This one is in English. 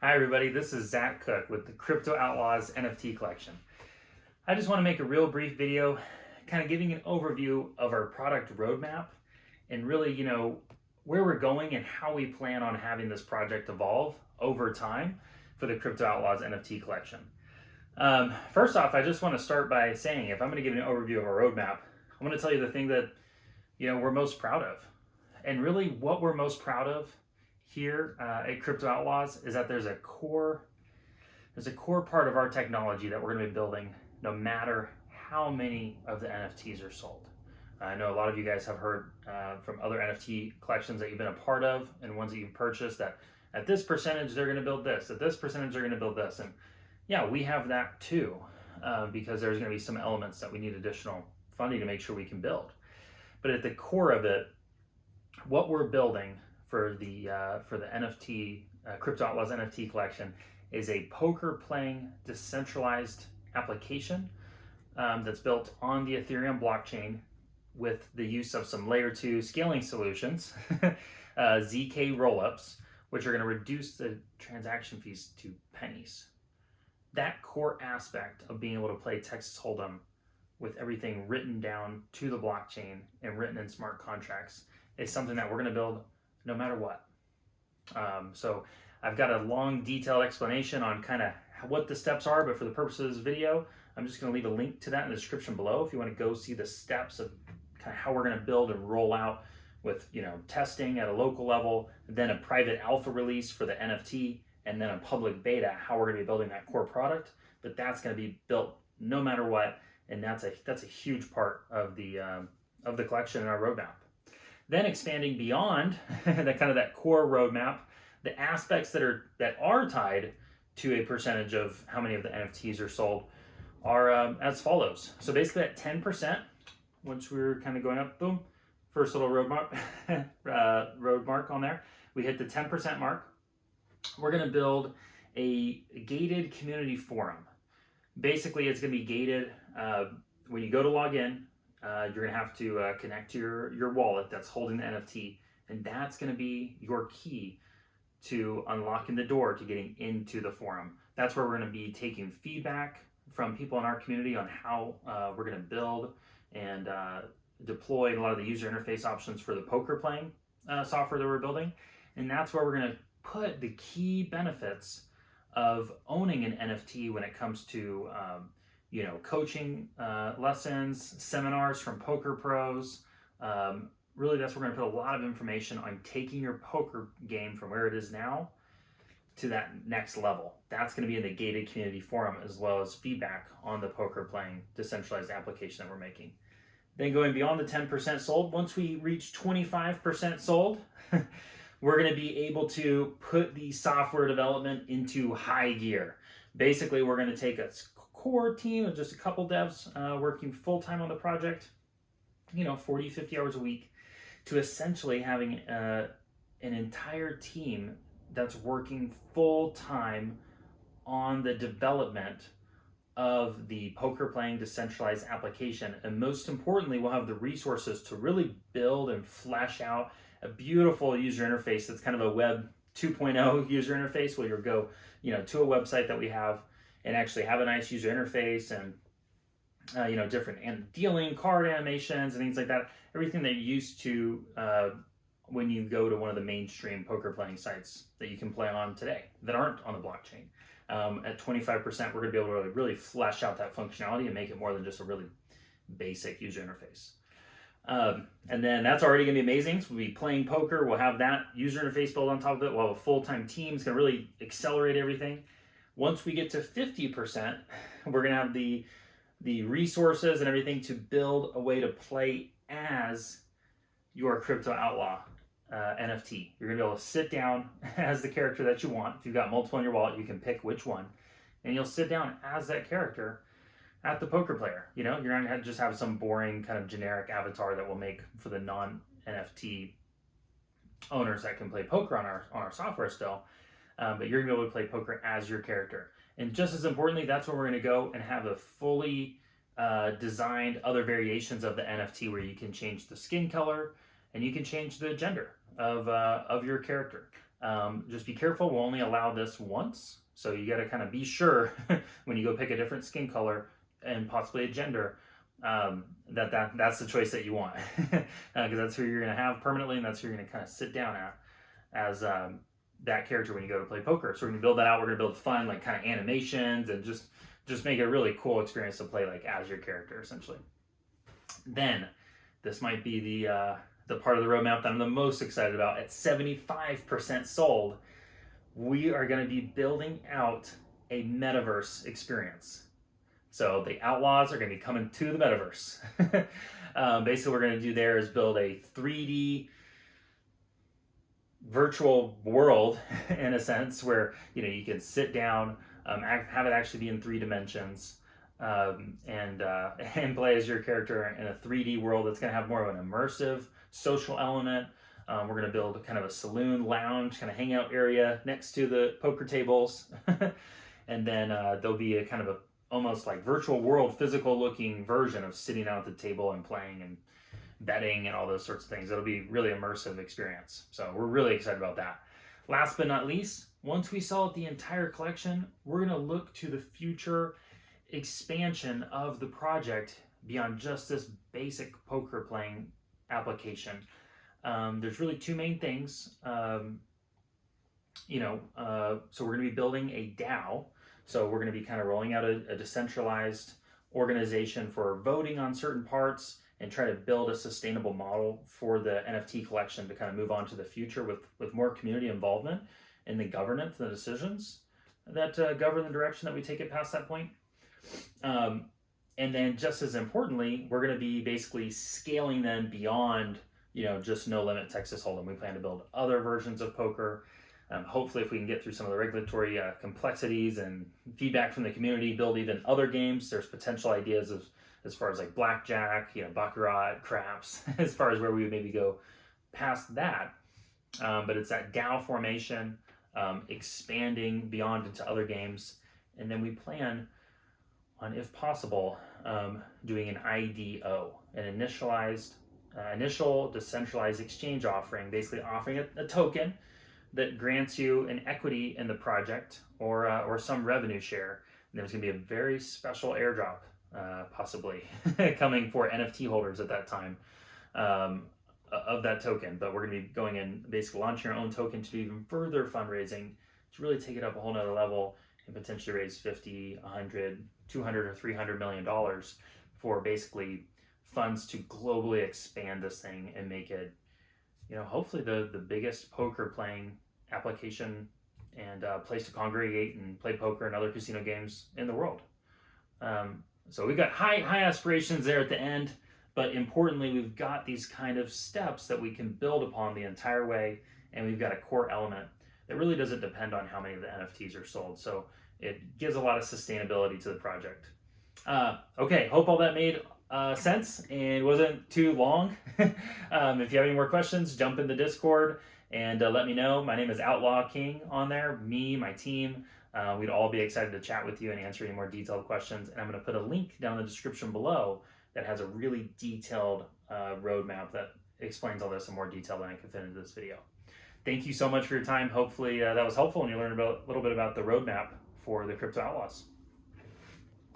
Hi everybody, this is Zach Cook with the Crypto Outlaws NFT collection. I just want to make a real brief video kind of giving an overview of our product roadmap and really, where we're going and how we plan on having this project evolve over time for the Crypto Outlaws NFT collection. First off, I just want to start by saying if I'm going to give you an overview of our roadmap, I'm going to tell you the thing that, we're most proud of. And really what we're most proud of here at Crypto Outlaws is that there's a core part of our technology that we're going to be building no matter how many of the NFTs are sold. I know a lot of you guys have heard from other NFT collections that you've been a part of and ones that you've purchased that at this percentage they're going to build this, at this percentage they're going to build this. And yeah, we have that too because there's going to be some elements that we need additional funding to make sure we can build. But at the core of it, what we're building for the NFT Crypto Outlaws NFT collection is a poker playing decentralized application that's built on the Ethereum blockchain with the use of some layer 2 scaling solutions, ZK rollups, which are going to reduce the transaction fees to pennies. That core aspect of being able to play Texas Hold'em with everything written down to the blockchain and written in smart contracts is something that we're going to build no matter what. So I've got a long detailed explanation on kind of what the steps are, but for the purpose of this video, I'm just going to leave a link to that in the description below if you want to go see the steps of kind of how we're going to build and roll out with testing at a local level, then a private alpha release for the NFT, and then a public beta, how we're going to be building that core product. But that's going to be built no matter what, and that's a huge part of the collection and our roadmap. Then expanding beyond that core roadmap, the aspects that are tied to a percentage of how many of the NFTs are sold are as follows. So basically at 10%, once we're kind of going up, boom, first little road mark on there, we hit the 10% mark. We're going to build a gated community forum. Basically, it's going to be gated when you go to log in. You're going to have to connect to your wallet that's holding the NFT, and that's going to be your key to unlocking the door to getting into the forum. That's where we're going to be taking feedback from people in our community on how we're going to build and deploy a lot of the user interface options for the poker playing software that we're building. And that's where we're going to put the key benefits of owning an NFT when it comes to coaching lessons, seminars from poker pros. Really, that's where we're going to put a lot of information on taking your poker game from where it is now to that next level. That's going to be in the gated community forum, as well as feedback on the poker playing decentralized application that we're making. Then going beyond the 10% sold, once we reach 25% sold, we're going to be able to put the software development into high gear. Basically, we're going to take a core team of just a couple devs working full-time on the project, 40, 50 hours a week, to essentially having an entire team that's working full-time on the development of the poker playing decentralized application. And most importantly, we'll have the resources to really build and flesh out a beautiful user interface that's kind of a web 2.0 user interface where you'll go to a website that we have and actually have a nice user interface and different and dealing card animations and things like that. Everything that you used to when you go to one of the mainstream poker playing sites that you can play on today that aren't on the blockchain. At 25%, we're going to be able to really flesh out that functionality and make it more than just a really basic user interface. And then that's already going to be amazing. So we'll be playing poker. We'll have that user interface built on top of it. We'll have a full-time team. It's going to really accelerate everything. Once we get to 50%, we're going to have the resources and everything to build a way to play as your Crypto Outlaw NFT. You're going to be able to sit down as the character that you want. If you've got multiple in your wallet, you can pick which one. And you'll sit down as that character at the poker player. You're not going to just have some boring kind of generic avatar that we'll make for the non-NFT owners that can play poker on our software still. But you're going to be able to play poker as your character. And just as importantly, that's where we're going to go and have a fully designed other variations of the NFT where you can change the skin color and you can change the gender of your character. Just be careful, we'll only allow this once. So you got to kind of be sure when you go pick a different skin color and possibly a gender, that's the choice that you want, because that's who you're going to have permanently, and that's who you're going to kind of sit down at as that character when you go to play poker. So we're going to build that out. We're going to build fun like kind of animations and just make it a really cool experience to play like as your character essentially. Then this might be the part of the roadmap that I'm the most excited about. At 75% sold, we are going to be building out a metaverse experience. So the Outlaws are going to be coming to the metaverse. Basically, what we're going to do there is build a 3D virtual world, in a sense, where you can sit down, have it actually be in 3 dimensions, and play as your character in a 3D world that's going to have more of an immersive social element. We're going to build kind of a saloon lounge kind of hangout area next to the poker tables. And then there'll be a kind of a almost like virtual world physical looking version of sitting out at the table and playing and betting and all those sorts of things. It'll be really immersive experience. So we're really excited about that. Last but not least, once we sell out the entire collection, we're going to look to the future expansion of the project beyond just this basic poker playing application. There's really 2 main things. So we're going to be building a DAO. So we're going to be kind of rolling out a decentralized organization for voting on certain parts and try to build a sustainable model for the NFT collection to kind of move on to the future with more community involvement in the governance and the decisions that govern the direction that we take it past that point. And then just as importantly, we're going to be basically scaling them beyond just No Limit Texas Hold'em. We plan to build other versions of poker. Hopefully, if we can get through some of the regulatory complexities and feedback from the community, build even other games. There's potential ideas as far as like blackjack, baccarat, craps, as far as where we would maybe go past that. But it's that DAO formation, expanding beyond into other games. And then we plan on, if possible, doing an IDO, an initial decentralized exchange offering, basically offering a token that grants you an equity in the project or some revenue share. And there's going to be a very special airdrop, possibly coming for NFT holders at that time of that token. But we're going to be going in, basically launching our own token to do even further fundraising to really take it up a whole nother level and potentially raise 50, 100, 200, or $300 million for basically funds to globally expand this thing and make it, hopefully the biggest poker playing application and place to congregate and play poker and other casino games in the world. So we've got high aspirations there at the end, but importantly, we've got these kind of steps that we can build upon the entire way, and we've got a core element that really doesn't depend on how many of the NFTs are sold. So it gives a lot of sustainability to the project. Okay, hope all that made sense and wasn't too long. If you have any more questions, jump in the Discord and let me know. My name is Outlaw King on there. Me, my team, we'd all be excited to chat with you and answer any more detailed questions. And I'm going to put a link down in the description below that has a really detailed roadmap that explains all this in more detail than I could fit into this video. Thank you so much for your time. Hopefully that was helpful and you learned a little bit about the roadmap for the Crypto Outlaws.